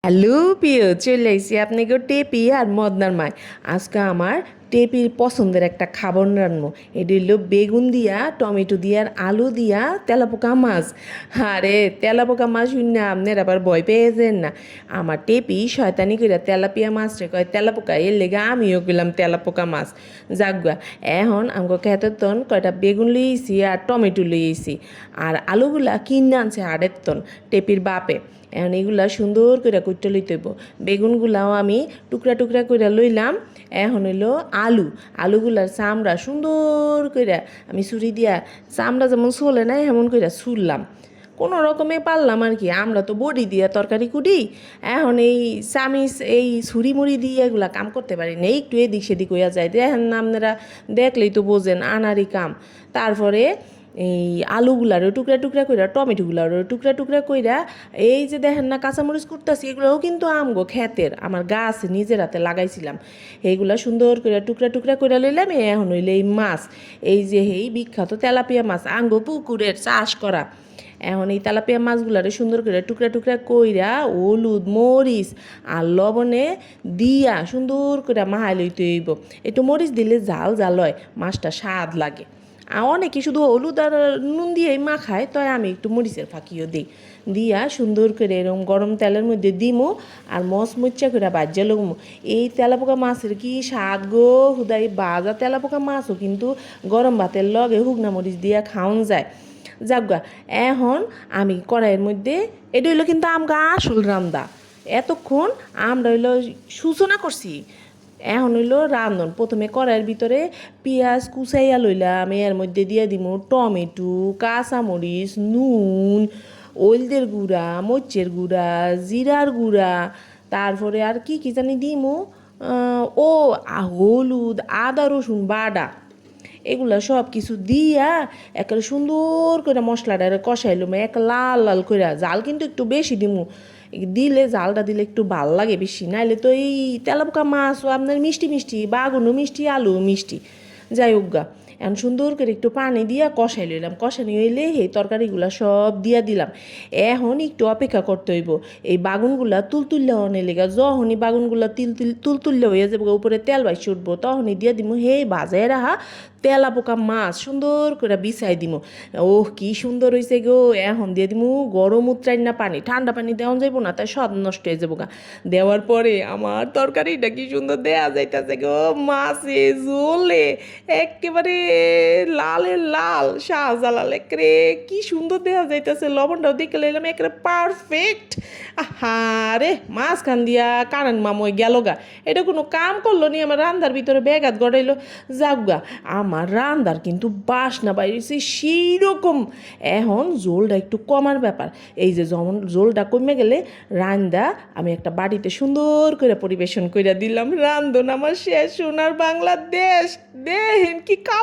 Hello প্রিয়, চলে আইসি আপনাকে টেপি আর মদনার মায়। আজকে আমার টেপির পছন্দের একটা খাবার রান্নবো। এটি হলো বেগুন দিয়া, টমেটো দিয়া আর আলু দিয়া তেলাপোকা মাছ। আরে তেলাপোকা মাছ শুনে আপনার আবার ভয় পেয়েছেন না। আমার টেপি শয়তানি করে তেলাপিয়া মাছ রে কয় তেলাপোকা, এর লেগে আমিও গেলাম তেলাপোকা মাছ। যাগুয়া এখন আমাকে খেতেতন কয়টা বেগুন লইয়েছি আর টমেটো লইয়েছি, আর আলুগুলা কিনে আনছে হাড়ের তন টেপির বাপে। এখন এগুলা সুন্দর করে কুটতে লইতে হইব। বেগুনগুলাও আমি টুকরা টুকরা করে লইলাম। এখন হইলো আলুগুলার চামড়া সুন্দর করে আমি ছুরি দিয়া, চামড়া যেমন চলে না এমন করে ছুললাম। কোনো রকমে পারলাম আর কি, আমরা তো বড়ি দিয়া তরকারি কুটি। এখন এই চামিচ এই ছুরি মুড়ি দিয়ে এগুলা কাম করতে পারি না, একটু এদিক সেদিক হইয়া যায়। দেখেন না আপনারা, দেখলেই তো বোঝেন আনারই কাম। তারপরে এই আলুগুলারও টুকরা টুকরা কইরা, টমেটোগুলারও টুকরা টুকরা কইরা, এই যে দেখেন না কাঁচামরিচ করতেছি, এগুলোও কিন্তু আমগো ক্ষেতের, আমার গাছ নিজের হাতে লাগাইছিলাম। এইগুলা সুন্দর করে টুকরা টুকরা কইরা লইলাম। এখন হইলে এই মাছ, এই যে এই বিখ্যাত তেলাপিয়া মাছ আঙ্গো পুকুরের চাষ করা। এখন এই তেলাপিয়া মাছগুলারে সুন্দর করে টুকরা টুকরা কইরা হলুদ মরিচ আর লবণে দিয়া সুন্দর করে মাহাই লইতে হইব। একটু মরিচ দিলে জাল জাল হয়, মাছটা স্বাদ লাগে। আর অনেকে শুধু হলুদ আর নুন দিয়েই মাখায়, তাই আমি একটু মরিচের ফাঁকিও দিই। দিয়া সুন্দর করে এরকম গরম তেলের মধ্যে দিমো আর মচমচ্চা করে বাজ্যা লগুমো। এই তেলাপোকা মাছের কি স্বাদ গো হুদাই! বাজা তেলাপোকা মাছও কিন্তু গরম ভাতের লগে শুকনা মরিচ দিয়া খাওয়ান যায়। যাজ্ঞা এখন আমি কড়াইয়ের মধ্যে, এটা হইলো কিন্তু আমগা আসল রান্দা। এতক্ষণ আমরা হইলো সূচনা করছি, এখন হইলো রান্ধন। প্রথমে কড়াইয়ের ভিতরে পেঁয়াজ কুচাইয়া লইলাম, এর মধ্যে দিয়ে দিব টমেটো, কাঁচামরিচ, নুন, হলদের গুঁড়া, মরিচের গুঁড়া, জিরার গুঁড়া, তারপরে আর কি কি জানি দিমু, হলুদ, আদা রসুন বাটা, এগুলা সব কিছু দিয়া একেবারে সুন্দর করে মশলাটা কষাইলুম এক লাল লাল করে। জাল কিন্তু একটু বেশি দিমু, দিলে জালটা দিলে একটু ভাল লাগে বেশি, নাইলে তো এই তেলাপোকা মাছও আপনার মিষ্টি মিষ্টি, বাগুনও মিষ্টি, আলু মিষ্টি, যাই হোক গা। এখন সুন্দর করে একটু পানি দিয়া কষাই লইলাম, কষানি হইলে এই তরকারিগুলা সব দিয়া দিলাম। এখন একটু অপেক্ষা করতে হইব এই বাগুনগুলা তুলতুল্লে হনে লেগা। যখনই বাগুনগুলা তুলতুল্লে হয়ে যাবো, উপরে তেল বাইসে উঠবো, তখনই দিয়া দিমু হে বাজায় রাহা তেলাপোকা মাছ, সুন্দর করে বিছাই দিমু। ওহ কি সুন্দর হয়েছে গো! এখন দিয়ে দিমু গরম উতরাই না পানি, ঠান্ডা পানি দেওয়া যাইব না, তাই সব নষ্ট হয়ে যাবো গা। দেওয়ার পরে আমার তরকারিটা কি সুন্দর দেয়া যাইতেছে গো, মাছে ঝোলে একেবারে লালের লাল, শাহজালাল একেবারে কি সুন্দর দেয়া যাইতেছে। লবণটাও দেখে লাইলাম একেবারে পারফেক্ট। আহারে মাঝখান দিয়া কারেন্ট মামই গেল গা, এটা কোনো কাম করলো নি, আমার রান্দার ভিতরে ব্যাঘাত ঘটাইলো। যাক গা, আমার রান্দার কিন্তু বাসনা বাইরেছে সেই রকম। এখন জোলটা একটু কমার ব্যাপার। এই যে যেমন জোলটা কমে গেলে রান্দা আমি একটা বাড়িতে সুন্দর করে পরিবেশন করে দিলাম। রান্ধন আমার শেষ, সোনার বাংলাদেশ দেখেন কি কাল